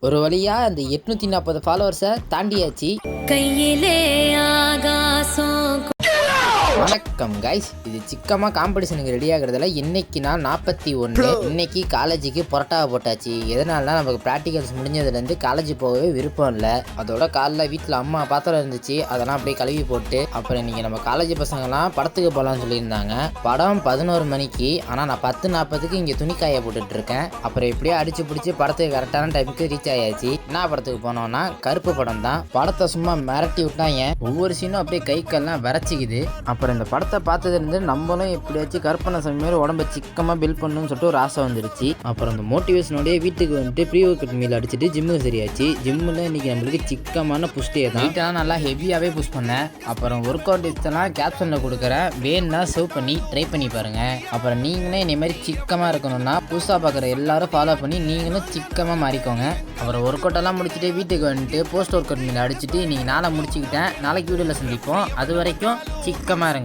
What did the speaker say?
ஒரு வழியா அந்த 840 ஃபாலோவர்ஸை தாண்டியாச்சு. கையிலே ஆகாசம். வணக்கம் கைஸ், இது சிக்கமாக காம்படிஷனுக்கு ரெடி ஆகிறதுல இன்னைக்கு நான் 41. இன்னைக்கு காலேஜுக்கு புரட்டாவை போட்டாச்சு. எதனாலனா நமக்கு ப்ராக்டிகல்ஸ் முடிஞ்சதுலேருந்து காலேஜ் போகவே விருப்பம் இல்லை. அதோட காலைல வீட்டில் அம்மா பாத்திரம் இருந்துச்சு, அதெல்லாம் அப்படியே கழுவி போட்டு அப்புறம் இன்னைக்கு நம்ம காலேஜ் பசங்கள்லாம் படத்துக்கு போகலான்னு சொல்லியிருந்தாங்க. படம் 11 மணிக்கு, ஆனால் நான் 10:40க்கு இங்கே துணிக்காய போட்டுட்டு இருக்கேன். அப்புறம் எப்படியோ அடிச்சு பிடிச்சி படத்துக்கு கரெக்டான டைமுக்கு ரீச் ஆயாச்சு. என்ன படத்துக்கு போனோம்னா கருப்பு படம் தான். படத்தை சும்மா மிரட்டி விட்டாங்க. ஒவ்வொரு சீனும் அப்படியே கை கால்லாம் விரைச்சிக்குது. அப்புறம் இந்த படத்தை பார்த்ததுலேருந்து நம்மளும் எப்படியாச்சும் கற்பனை சாமி மாதிரி உடம்ப சிக்கமாக பில்ட் பண்ணணும்னு சொல்லிட்டு ஒரு ஆசை வந்துருச்சு. அப்புறம் அந்த மோட்டிவேஷனோடய வீட்டுக்கு வந்துட்டு ப்ரீ ஒர்க் அவுட் மீல் அடிச்சுட்டு ஜிம்முக்கு சரியாச்சு. ஜிம்மில் இன்னைக்கு நம்மளுக்கு சிக்கமான புஷ்டே தான். நைட்டெல்லாம் நல்லா ஹெவியாகவே புஷ் பண்ணேன். அப்புறம் ஒர்க் அவுட் லிஸ்ட்டெல்லாம் கேப்ஷனில் கொடுக்குறேன், வேணுன்னா சேவ் பண்ணி ட்ரை பண்ணி பாருங்கள். அப்புறம் நீங்களே இந்த மாதிரி சிக்கமாக இருக்கணும்னா புதுசாக பார்க்குற எல்லாரும் ஃபாலோ பண்ணி நீங்களும் சிக்கமாக மாறிக்கோங்க. அப்புறம் ஒர்க் அவுட்டெல்லாம் முடிச்சுட்டு வீட்டுக்கு வந்துட்டு போஸ்ட் ஒர்க் அவுட் மீல் அடிச்சுட்டு இன்றைக்கி நாளை முடிச்சுக்கிட்டேன். நாளைக்கு வீடியோவில் சந்திப்போம். அது வரைக்கும் சிக்கமாக இருங்க.